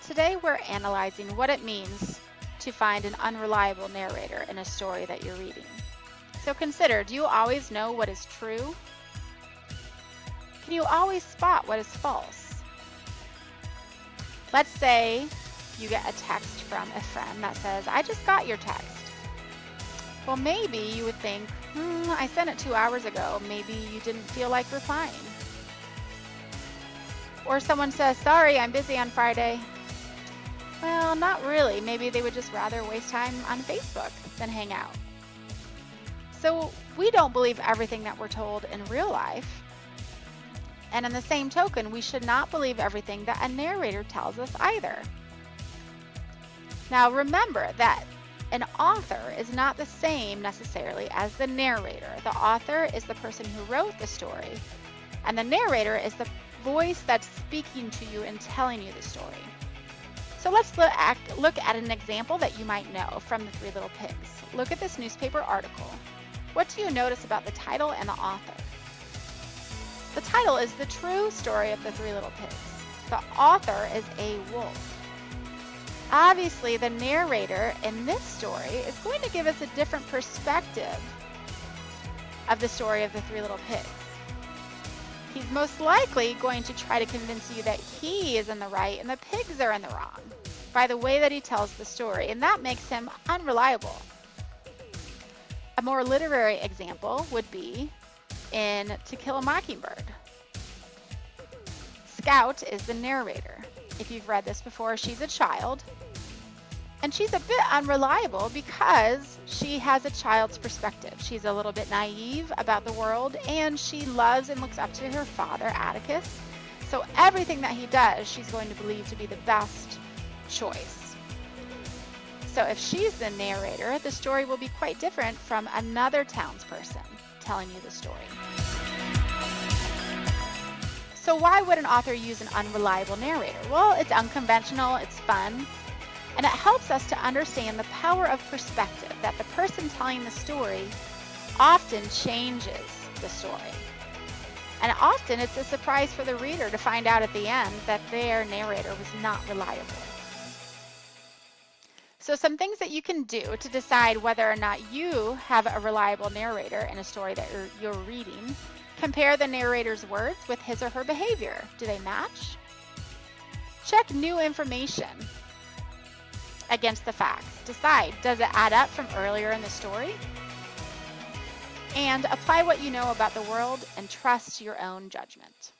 Today we're analyzing what it means to find an unreliable narrator in a story that you're reading. So consider, do you always know what is true? Can you always spot what is false? Let's say you get a text from a friend that says, "I just got your text." Well, maybe you would think, I sent it 2 hours ago. Maybe you didn't feel like replying. Or someone says, "Sorry, I'm busy on Friday." Well, not really. Maybe they would just rather waste time on Facebook than hang out. So we don't believe everything that we're told in real life. And in the same token, we should not believe everything that a narrator tells us either. Now remember that an author is not the same necessarily as the narrator. The author is the person who wrote the story, and the narrator is the voice that's speaking to you and telling you the story. So let's look at an example that you might know from The Three Little Pigs. Look at this newspaper article. What do you notice about the title and the author? The title is The True Story of the Three Little Pigs. The author is a wolf. Obviously, the narrator in this story is going to give us a different perspective of the story of the Three Little Pigs. He's most likely going to try to convince you that he is in the right and the pigs are in the wrong by the way that he tells the story, and that makes him unreliable. A more literary example would be in To Kill a Mockingbird. Scout is the narrator. If you've read this before, she's a child, and she's a bit unreliable because she has a child's perspective. She's a little bit naive about the world, and she loves and looks up to her father, Atticus. So everything that he does, she's going to believe to be the best choice. So if she's the narrator, the story will be quite different from another townsperson telling you the story. So why would an author use an unreliable narrator? Well, it's unconventional, it's fun, and it helps us to understand the power of perspective, that the person telling the story often changes the story. And often it's a surprise for the reader to find out at the end that their narrator was not reliable. So some things that you can do to decide whether or not you have a reliable narrator in a story that you're reading: compare the narrator's words with his or her behavior. Do they match? Check new information against the facts. Decide, does it add up from earlier in the story? And apply what you know about the world and trust your own judgment.